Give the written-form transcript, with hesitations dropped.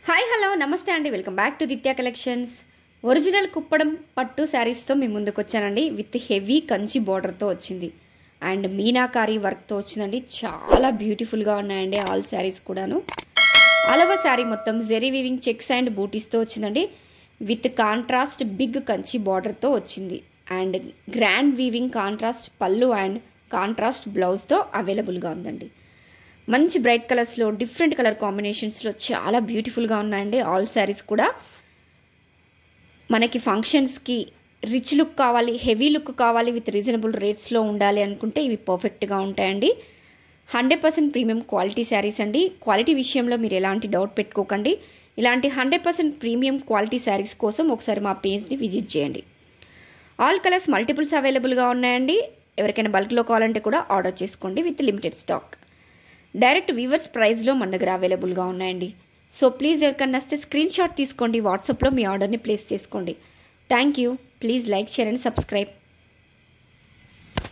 Hi hello నమస్తే అండి, welcome back to Ditya collections. Original Kuppadam పట్టు శారీస్తో మీ ముందుకు వచ్చానండి. విత్ హెవీ కంచి బార్డర్తో వచ్చింది అండ్ మీనాకారీ వర్క్తో వచ్చిందండి. చాలా బ్యూటిఫుల్గా ఉన్నాయండి ఆల్ శారీస్ కూడాను. అలవ శారీ మొత్తం జెరీ వీవింగ్ చెక్స్ అండ్ బూటీస్తో వచ్చిందండి. విత్ కాంట్రాస్ట్ బిగ్ కంచి బార్డర్తో వచ్చింది అండ్ గ్రాండ్ వీవింగ్ కాంట్రాస్ట్ పళ్ళు అండ్ కాంట్రాస్ట్ బ్లౌజ్తో అవైలబుల్గా ఉందండి. మంచి బ్రైట్ కలర్స్లో డిఫరెంట్ కలర్ కాంబినేషన్స్లో చాలా బ్యూటిఫుల్గా ఉన్నాయండి ఆల్ శారీస్ కూడా. మనకి ఫంక్షన్స్కి రిచ్ లుక్ కావాలి, హెవీ లుక్ కావాలి, విత్ రీజనబుల్ రేట్స్లో ఉండాలి అనుకుంటే ఇవి పర్ఫెక్ట్గా ఉంటాయండి. 100% ప్రీమియం క్వాలిటీ శారీస్ అండి. క్వాలిటీ విషయంలో మీరు ఎలాంటి డౌట్ పెట్టుకోకండి. ఇలాంటి 100% ప్రీమియం క్వాలిటీ శారీస్ కోసం ఒకసారి మా పేజ్ని విజిట్ చేయండి. ఆల్ కలర్స్ మల్టిపుల్స్ అవైలబుల్గా ఉన్నాయండి. ఎవరికైనా బల్క్లో కావాలంటే కూడా ఆర్డర్ చేసుకోండి with limited stock. Direct weavers ప్రైస్లో మన దగ్గర అవైలబుల్గా ఉన్నాయండి. సో ప్లీజ్ ఎవరికన్నా వస్తే స్క్రీన్ షాట్ తీసుకోండి, వాట్సాప్లో మీ ఆర్డర్ని ప్లేస్ చేసుకోండి. Thank you. Please like, share and subscribe.